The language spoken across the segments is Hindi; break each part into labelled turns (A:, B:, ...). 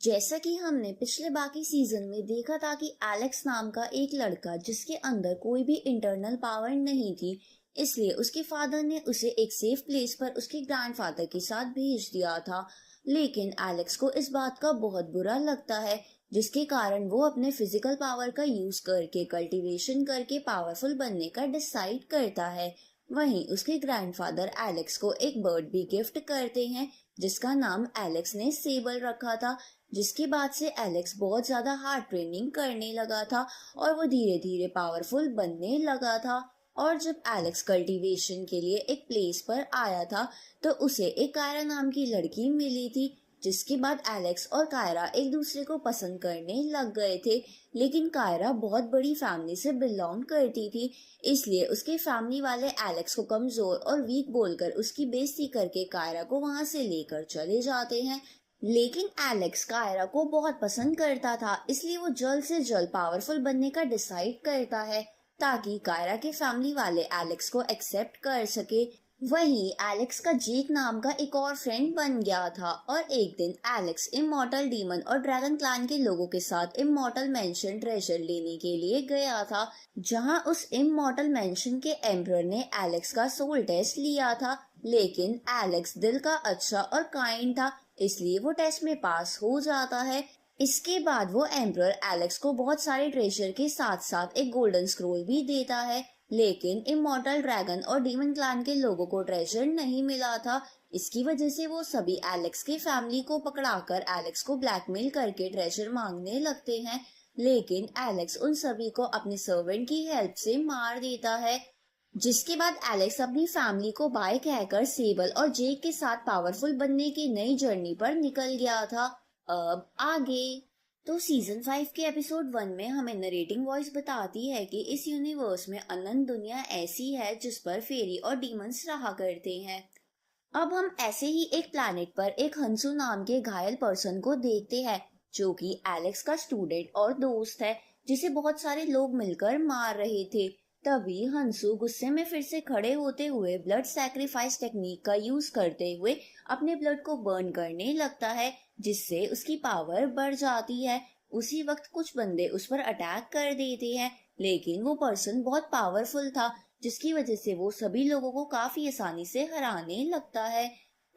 A: जैसा कि हमने पिछले बाकी सीजन में देखा था कि एलेक्स नाम का एक लड़का जिसके अंदर कोई भी इंटरनल पावर नहीं थी, इसलिए उसके फादर ने उसे एक सेफ प्लेस पर उसके ग्रैंडफादर के साथ भेज दिया था। लेकिन एलेक्स को इस बात का बहुत बुरा लगता है, जिसके कारण वो अपने फिजिकल पावर का यूज करके कल्टीवेशन करके पावरफुल बनने का डिसाइड करता है। वहीं उसके ग्रैंडफादर एलेक्स को एक बर्ड भी गिफ्ट करते हैं, जिसका नाम एलेक्स ने सेबल रखा था। जिसके बाद से एलेक्स बहुत ज्यादा हार्ड ट्रेनिंग करने लगा था और वो धीरे धीरे पावरफुल बनने लगा था। और जब एलेक्स कल्टीवेशन के लिए एक प्लेस पर आया था, तो उसे एक कायरा नाम की लड़की मिली थी। जिसके बाद एलेक्स और कायरा एक दूसरे को पसंद करने लग गए थे। लेकिन कायरा बहुत बड़ी फैमिली से बिलोंग करती थी, इसलिए उसके फैमिली वाले एलेक्स को कमजोर और वीक बोलकर उसकी बेइज्जती करके कायरा को वहां से लेकर चले जाते हैं। लेकिन एलेक्स कायरा को बहुत पसंद करता था, इसलिए वो जल्द से जल्द पावरफुल बनने का डिसाइड करता है, ताकि कायरा के फैमिली वाले एलेक्स को एक्सेप्ट कर सके। वहीं एलेक्स का जेक नाम का एक और फ्रेंड बन गया था और एक दिन एलेक्स इमॉर्टल डीमन और ड्रैगन क्लैन के लोगों के साथ इमॉर्टल मेंशन ट्रेजर लेने के लिए गया था, जहां उस इमॉर्टल मेंशन के एम्परर ने एलेक्स का सोल टेस्ट लिया था। लेकिन एलेक्स दिल का अच्छा और काइंड था, इसलिए वो टेस्ट में पास हो जाता है। इसके बाद वो एम्परर एलेक्स को बहुत सारे ट्रेजर के साथ साथ एक गोल्डन स्क्रोल भी देता है। लेकिन इमॉर्टल ड्रैगन और डीमन क्लैन के लोगों को ट्रेजर नहीं मिला था। इसकी वजह से वो सभी एलेक्स के फैमिली को पकड़ाकर एलेक्स को ब्लैकमेल करके ट्रेजर मांगने लगते हैं। लेकिन एलेक्स उन सभी को अपने सर्वेंट की हेल्प से मार देता है। जिसके बाद एलेक्स अपनी फैमिली को बाय कहकर सेबल और जेक के साथ पावरफुल बनने की नई जर्नी पर निकल गया था। अब आगे तो सीजन 5 के एपिसोड 1 में हमें नरेटिंग वॉइस बताती है कि इस यूनिवर्स में अनंत दुनिया ऐसी है जिस पर फेरी और डीमंस रहा करते हैं। अब हम ऐसे ही एक प्लैनेट पर एक हंसू नाम के घायल पर्सन को देखते हैं, जो कि एलेक्स का स्टूडेंट और दोस्त है, जिसे बहुत सारे लोग मिलकर मार रहे थे। तभी हंसू गुस्से में फिर से खड़े होते हुए ब्लड सैक्रिफाइस टेक्निक का यूज करते हुए अपने ब्लड को बर्न करने लगता है, जिससे उसकी पावर बढ़ जाती है। उसी वक्त कुछ बंदे उस पर अटैक कर देते हैं, लेकिन वो पर्सन बहुत पावरफुल था, जिसकी वजह से वो सभी लोगों को काफी आसानी से हराने लगता है।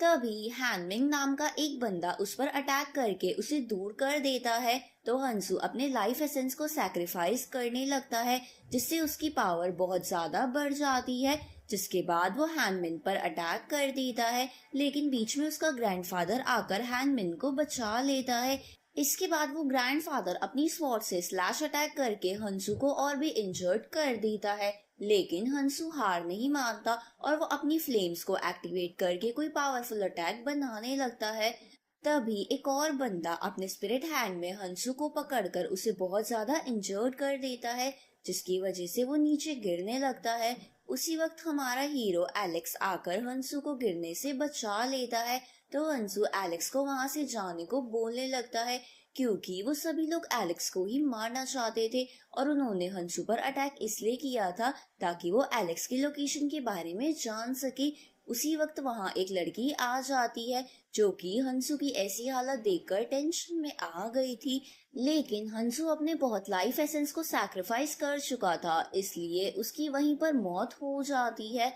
A: तभी हैनमिंग नाम का एक बंदा उस पर अटैक करके उसे दूर कर देता है, तो हंसू अपने लाइफ एसेंस को सैक्रिफाइस करने लगता है, जिससे उसकी पावर बहुत ज्यादा बढ़ जाती है। जिसके बाद वो हैनमिन पर अटैक कर देता है, लेकिन बीच में उसका ग्रैंडफादर आकर हैनमिन को बचा लेता है। इसके बाद वो ग्रैंडफादर अपनी स्वॉर्ड से स्लैश अटैक करके हंसू को और भी इंजर्ड कर देता है। लेकिन हंसू हार नहीं मानता और वो अपनी फ्लेम्स को एक्टिवेट करके कोई पावरफुल अटैक बनाने लगता है। तभी एक और बंदा अपने स्पिरिट हैंड में हंसू को पकड़कर उसे बहुत ज्यादा इंजर्ड कर देता है, जिसकी वजह से वो नीचे गिरने लगता है। उसी वक्त हमारा हीरो एलेक्स आकर हंसू को गिरने से बचा लेता है, तो हंसू एलेक्स को वहां से जाने को बोलने लगता है, क्योंकि वो सभी लोग एलेक्स को ही मारना चाहते थे और उन्होंने हंसू पर अटैक इसलिए किया था ताकि वो एलेक्स की लोकेशन के बारे में जान सके। उसी वक्त वहां एक लड़की आ जाती है, जो कि हंसू की ऐसी हालत देखकर टेंशन में आ गई थी। लेकिन हंसू अपने बहुत लाइफ एसेंस को सैक्रिफाइस कर चुका था, इसलिए उसकी वहीं पर मौत हो जाती है।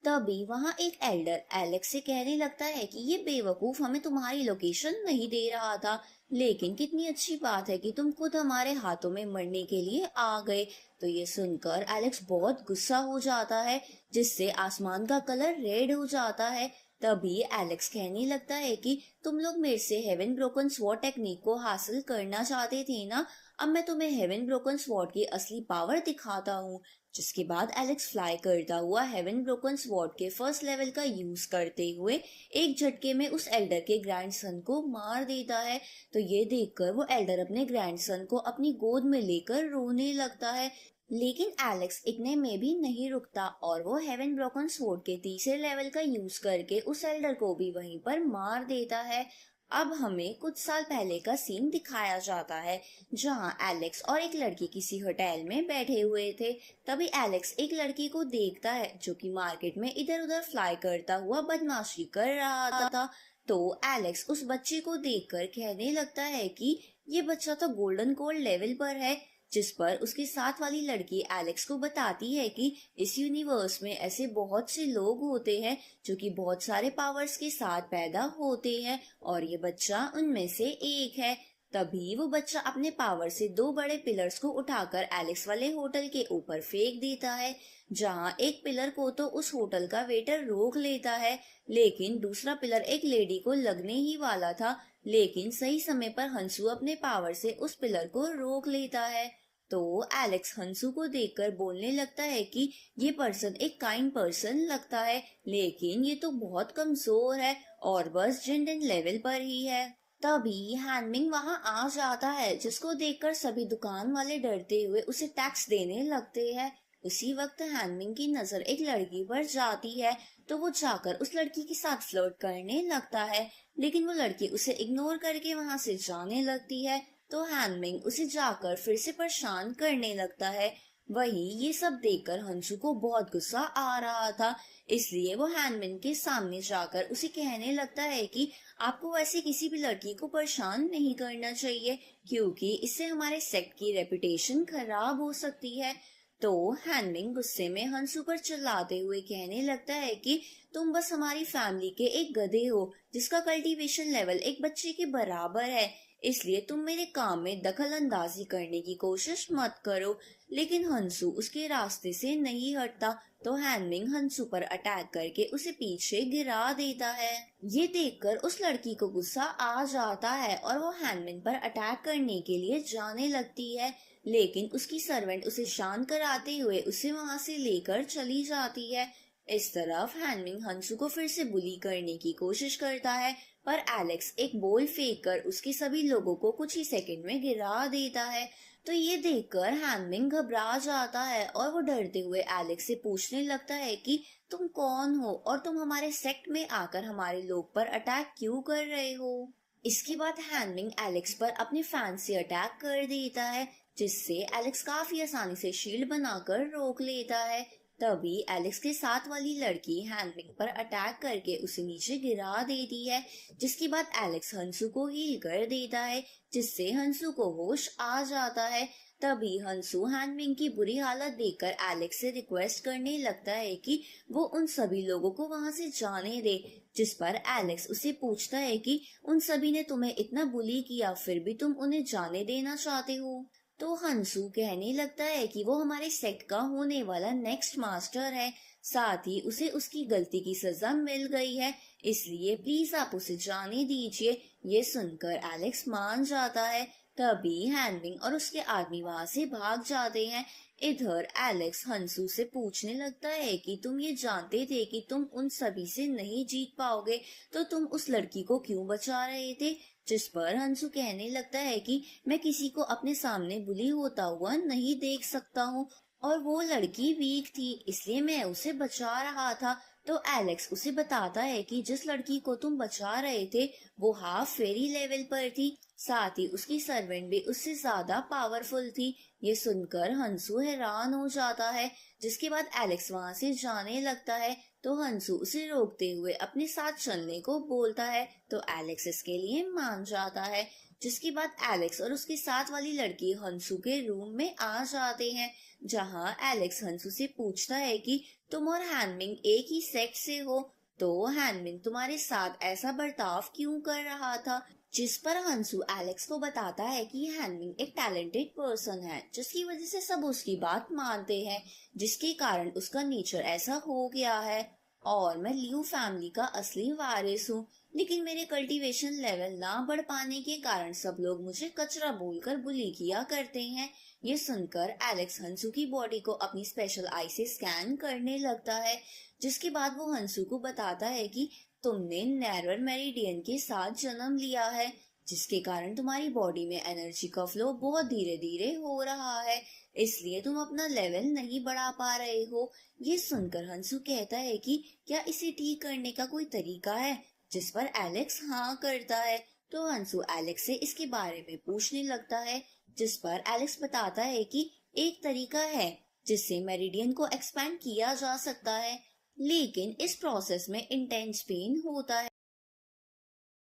A: तभी वहां एक एल्डर एलेक्स से कहने लगता है कि ये बेवकूफ हमें तुम्हारी लोकेशन नहीं दे रहा था, लेकिन कितनी अच्छी बात है कि तुम खुद हमारे हाथों में मरने के लिए आ गए। तो ये सुनकर एलेक्स बहुत गुस्सा हो जाता है, जिससे आसमान का कलर रेड हो जाता है। तभी एलेक्स कहने लगता है कि तुम लोग मेरे से हेवन ब्रोकन स्वॉर्ड टेक्निक को हासिल करना चाहते थे ना, अब मैं तुम्हें हेवन ब्रोकन स्वॉर्ड की असली पावर दिखाता हूँ। जिसके बाद एलेक्स फ्लाई करता हुआ हेवन ब्रोकन स्वॉर्ड के फर्स्ट लेवल का यूज करते हुए एक झटके में उस एल्डर के ग्रैंडसन को मार देता है। तो ये देखकर वो एल्डर अपने ग्रैंडसन को अपनी गोद में लेकर रोने लगता है। लेकिन एलेक्स इतने में भी नहीं रुकता और वो हेवन ब्रोकन स्वॉर्ड के तीसरे लेवल का यूज करके उस एल्डर को भी वहीं पर मार देता है। अब हमें कुछ साल पहले का सीन दिखाया जाता है, जहां एलेक्स और एक लड़की किसी होटल में बैठे हुए थे। तभी एलेक्स एक लड़की को देखता है, जो कि मार्केट में इधर उधर फ्लाई करता हुआ बदमाशी कर रहा था। तो एलेक्स उस बच्चे को देखकर कहने लगता है कि ये बच्चा तो गोल्डन कोल्ड लेवल पर है, जिस पर उसके साथ वाली लड़की एलेक्स को बताती है कि इस यूनिवर्स में ऐसे बहुत से लोग होते हैं जो कि बहुत सारे पावर्स के साथ पैदा होते हैं और ये बच्चा उनमें से एक है। तभी वो बच्चा अपने पावर से दो बड़े पिलर्स को उठाकर एलेक्स वाले होटल के ऊपर फेंक देता है, जहां एक पिलर को तो उस होटल का वेटर रोक लेता है, लेकिन दूसरा पिलर एक लेडी को लगने ही वाला था, लेकिन सही समय पर हंसू अपने पावर से उस पिलर को रोक लेता है। तो एलेक्स हंसू को देखकर बोलने लगता है कि ये पर्सन एक काइंड पर्सन लगता है, लेकिन ये तो बहुत कमजोर है और बस जिंदन लेवल पर ही है। तभी हैनमिंग वहां आ जाता है, जिसको देखकर सभी दुकान वाले डरते हुए उसे टैक्स देने लगते हैं। उसी वक्त हैनमिंग की नजर एक लड़की पर जाती है, तो वो जाकर उस लड़की के साथ फ्लर्ट करने लगता है, लेकिन वो लड़की उसे इग्नोर करके वहां से जाने लगती है। तो हैनमिंग उसे जाकर फिर से परेशान करने लगता है। वही ये सब देखकर हंसू को बहुत गुस्सा आ रहा था, इसलिए वो हैनमिंग के सामने जाकर उसे कहने लगता है कि आपको वैसे किसी भी लड़की को परेशान नहीं करना चाहिए, क्योंकि इससे हमारे सेक्ट की रेपुटेशन खराब हो सकती है। तो हैनमिंग गुस्से में हंसू पर चिल्लाते हुए कहने लगता है कि तुम बस हमारी फैमिली के एक गधे हो, जिसका कल्टीवेशन लेवल एक बच्चे के बराबर है, इसलिए तुम मेरे काम में दखल अंदाजी करने की कोशिश मत करो। लेकिन हंसू उसके रास्ते से नहीं हटता, तो हैनमिंग हंसू पर अटैक करके उसे पीछे गिरा देता है। ये देखकर उस लड़की को गुस्सा आ जाता है और वो हैनमिंग पर अटैक करने के लिए जाने लगती है, लेकिन उसकी सर्वेंट उसे शांत कराते हुए उसे वहां से लेकर चली जाती है। इस तरफ हैनमिंग हंसू को फिर से बुली करने की कोशिश करता है, पर एलेक्स एक बॉल फेंक कर उसके सभी लोगों को कुछ ही सेकंड में गिरा देता है। तो ये देखकर हैनमिंग घबरा जाता है और वो डरते हुए एलेक्स से पूछने लगता है कि तुम कौन हो और तुम हमारे सेक्ट में आकर हमारे लोग पर अटैक क्यों कर रहे हो। इसके बाद हैनमिंग एलेक्स पर अपने फैन से अटैक कर देता है, जिससे एलेक्स काफी आसानी से शील्ड बनाकर रोक लेता है। तभी एलेक्स के साथ वाली लड़की हैनमिंग पर अटैक करके उसे नीचे गिरा देती है, जिसके बाद एलेक्स हंसू को हील कर देता है, जिससे हंसू को होश आ जाता है। तभी हंसू हैनमिंग की बुरी हालत देखकर एलेक्स से रिक्वेस्ट करने लगता है कि वो उन सभी लोगों को वहां से जाने दे, जिस पर एलेक्स उसे पूछता है कि उन सभी ने तुम्हें इतना बुली किया, फिर भी तुम उन्हें जाने देना चाहते हो। तो हंसू कहने लगता है कि वो हमारे सेक्ट का होने वाला नेक्स्ट मास्टर है, साथ ही उसे उसकी गलती की सजा मिल गई है, इसलिए प्लीज आप उसे जाने दीजिए। ये सुनकर एलेक्स मान जाता है। तभी हैनमिंग और उसके आदमी वहां से भाग जाते हैं। इधर एलेक्स हंसू से पूछने लगता है कि तुम ये जानते थे कि तुम उन सभी से नहीं जीत पाओगे, तो तुम उस लड़की को क्यों बचा रहे थे। जिस पर हंसू कहने लगता है कि मैं किसी को अपने सामने बुली होता हुआ नहीं देख सकता हूँ, और वो लड़की वीक थी, इसलिए मैं उसे बचा रहा था। तो एलेक्स उसे बताता है कि जिस लड़की को तुम बचा रहे थे वो हाफ फेरी लेवल पर थी, साथ ही उसकी सर्वेंट भी उससे ज्यादा पावरफुल थी। ये सुनकर हंसू हैरान हो जाता है, जिसके बाद एलेक्स वहां से जाने लगता है। तो हंसू उसे रोकते हुए अपने साथ चलने को बोलता है, तो एलेक्स इसके लिए मान जाता है। जिसके बाद एलेक्स और उसके साथ वाली लड़की हंसू के रूम में आ जाते हैं, जहां एलेक्स हंसू से पूछता है कि तुम और हैनमिंग एक ही सेक्ट से हो, तो हैनमिंग तुम्हारे साथ ऐसा बर्ताव क्यों कर रहा था। जिस पर हंसू एलेक्स को बताता है कि हैनमिंग एक टैलेंटेड पर्सन है, जिसकी वजह से सब उसकी बात मानते हैं, जिसके कारण उसका नेचर ऐसा हो गया है। और मैं लियू फैमिली का असली वारिस हूँ, लेकिन मेरे कल्टीवेशन लेवल ना बढ़ पाने के कारण सब लोग मुझे कचरा बोलकर बुली किया करते हैं। ये सुनकर एलेक्स हंसू की बॉडी को अपनी स्पेशल आई से स्कैन करने लगता है, जिसके बाद वो हंसू को बताता है कि तुमने नैरर मेरिडियन के साथ जन्म लिया है, जिसके कारण तुम्हारी बॉडी में एनर्जी का फ्लो बहुत धीरे धीरे हो रहा है, इसलिए तुम अपना लेवल नहीं बढ़ा पा रहे हो। ये सुनकर हंसू कहता है कि क्या इसे ठीक करने का कोई तरीका है, जिस पर एलेक्स हाँ करता है। तो हंसू एलेक्स से इसके बारे में पूछने लगता है, जिस पर एलेक्स बताता है कि एक तरीका है जिससे मेरिडियन को एक्सपैंड किया जा सकता है, लेकिन इस प्रोसेस में इंटेंस पेन होता है।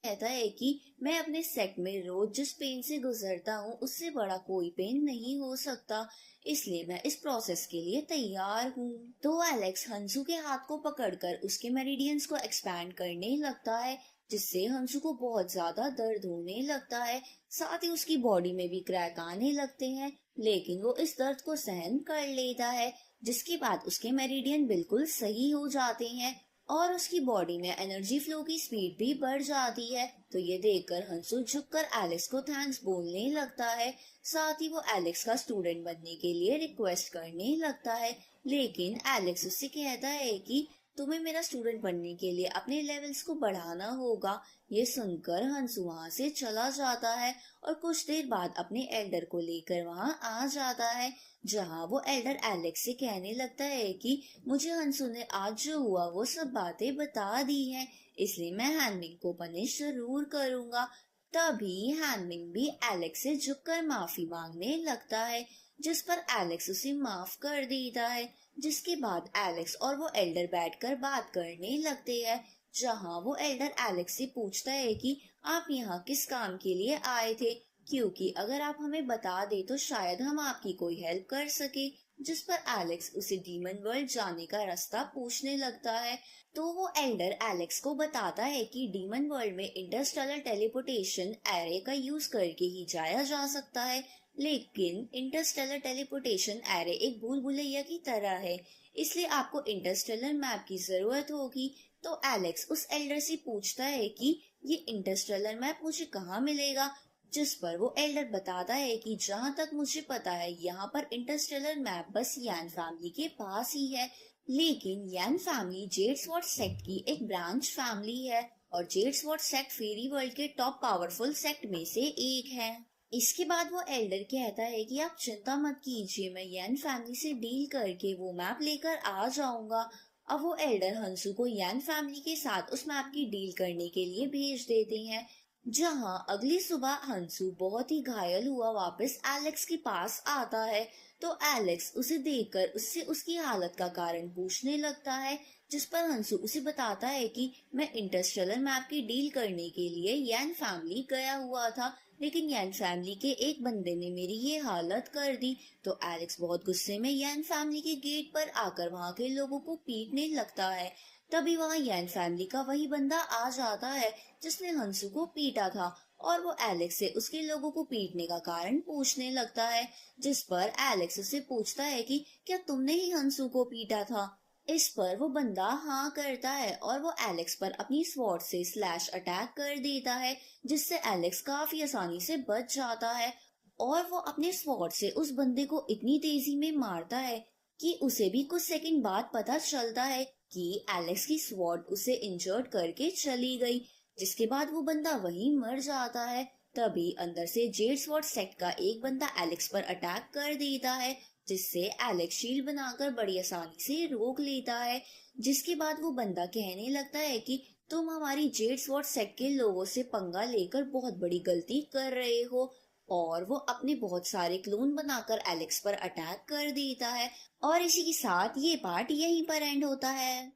A: कहता है कि मैं अपने सेट में रोज जिस पेन से गुजरता हूँ उससे बड़ा कोई पेन नहीं हो सकता, इसलिए मैं इस प्रोसेस के लिए तैयार हूँ। तो एलेक्स हंसू के हाथ को पकड़कर उसके मेरिडियंस को एक्सपैंड करने लगता है, जिससे हंसू को बहुत ज्यादा दर्द होने लगता है। साथ ही उसकी बॉडी में भी क्रैक आने लगते हैं, लेकिन वो इस दर्द को सहन कर लेता है, जिसके बाद उसके मेरिडियन बिल्कुल सही हो जाते हैं और उसकी बॉडी में एनर्जी फ्लो की स्पीड भी बढ़ जाती है। तो ये देखकर हंसू झुककर एलेक्स को थैंक्स बोलने लगता है। साथ ही वो एलेक्स का स्टूडेंट बनने के लिए रिक्वेस्ट करने लगता है, लेकिन एलेक्स उससे कहता है कि तुम्हें मेरा स्टूडेंट बनने के लिए अपने लेवल्स को बढ़ाना होगा। ये सुनकर हंसू वहाँ से चला जाता है और कुछ देर बाद अपने एल्डर को लेकर वहाँ आ जाता है, जहाँ वो एल्डर एलेक्स से कहने लगता है कि मुझे हंसू ने आज जो हुआ वो सब बातें बता दी हैं, इसलिए मैं हैनमिंग को पनिश जरूर करूंगा। तभी हैनमिंग भी एलेक्स से झुककर माफी मांगने लगता है, जिस पर एलेक्स उसे माफ कर देता है। जिसके बाद एलेक्स और वो एल्डर बैठकर बात करने लगते हैं, जहाँ वो एल्डर एलेक्स से पूछता है कि आप यहाँ किस काम के लिए आए थे, क्योंकि अगर आप हमें बता दे तो शायद हम आपकी कोई हेल्प कर सके। जिस पर एलेक्स उसे डीमन वर्ल्ड जाने का रास्ता पूछने लगता है। तो वो एल्डर एलेक्स को बताता है कि डीमन वर्ल्ड में इंटरस्टेलर टेलीपोर्टेशन एरे का यूज करके ही जाया जा सकता है, लेकिन इंटरस्टेलर टेलीपोर्टेशन एरे एक भूल भुलैया की तरह है, इसलिए आपको इंटरस्टेलर मैप की जरूरत होगी। तो एलेक्स उस एल्डर से पूछता है कि ये इंटरस्टेलर मैप मुझे कहाँ मिलेगा, जिस पर वो एल्डर बताता है कि जहाँ तक मुझे पता है यहाँ पर इंटरस्टेलर मैप बस यान फैमिली के पास ही है, लेकिन यान फैमिली जेड स्वॉर्ड सेक्ट की एक ब्रांच फैमिली है और जेड स्वॉर्ड सेक्ट फेरी वर्ल्ड के टॉप पावरफुल सेक्ट में से एक है। इसके बाद वो एल्डर कहता है कि आप चिंता मत कीजिए, मैं यान फैमिली से डील करके वो मैप लेकर आ जाऊंगा। अब वो एल्डर हंसू को यान फैमिली के साथ उस मैप की डील करने के लिए भेज देते हैं, जहां अगली सुबह हंसू बहुत ही घायल हुआ वापस एलेक्स के पास आता है। तो एलेक्स उसे देखकर उससे उसकी हालत का कारण पूछने लगता है, जिस पर हंसू उसे बताता है कि मैं इंटरस्टेलर मैप की डील करने के लिए यान फैमिली गया हुआ था, लेकिन यान फैमिली के एक बंदे ने मेरी ये हालत कर दी। तो एलेक्स बहुत गुस्से में यान फैमिली के गेट पर आकर वहां के लोगों को पीटने लगता है। तभी वहां यान फैमिली का वही बंदा आ जाता है जिसने हंसू को पीटा था, और वो एलेक्स से उसके लोगों को पीटने का कारण पूछने लगता है, जिस पर एलेक्स उससे पूछता है कि क्या तुमने ही हंसू को पीटा था। इस पर वो बंदा हाँ करता है और वो एलेक्स पर अपनी स्वॉर्ड से स्लैश अटैक कर देता है, जिससे एलेक्स काफी आसानी से बच जाता है और वो अपने स्वॉर्ड से उस बंदे को इतनी तेजी में मारता है कि उसे भी कुछ सेकंड बाद पता चलता है कि एलेक्स की स्वॉर्ड उसे इंजर्ड करके चली गई, जिसके बाद वो बंदा वहीं मर जाता है। तभी अंदर से जेड स्वॉर्ड सेक्ट का एक बंदा एलेक्स पर अटैक कर देता है, जिससे एलेक्स शील्ड बनाकर बड़ी आसानी से रोक लेता है। जिसके बाद वो बंदा कहने लगता है कि तुम हमारी जेड स्वॉर्ड सेक्ट के लोगों से पंगा लेकर बहुत बड़ी गलती कर रहे हो, और वो अपने बहुत सारे क्लोन बनाकर एलेक्स पर अटैक कर देता है। और इसी के साथ ये पार्ट यहीं पर एंड होता है।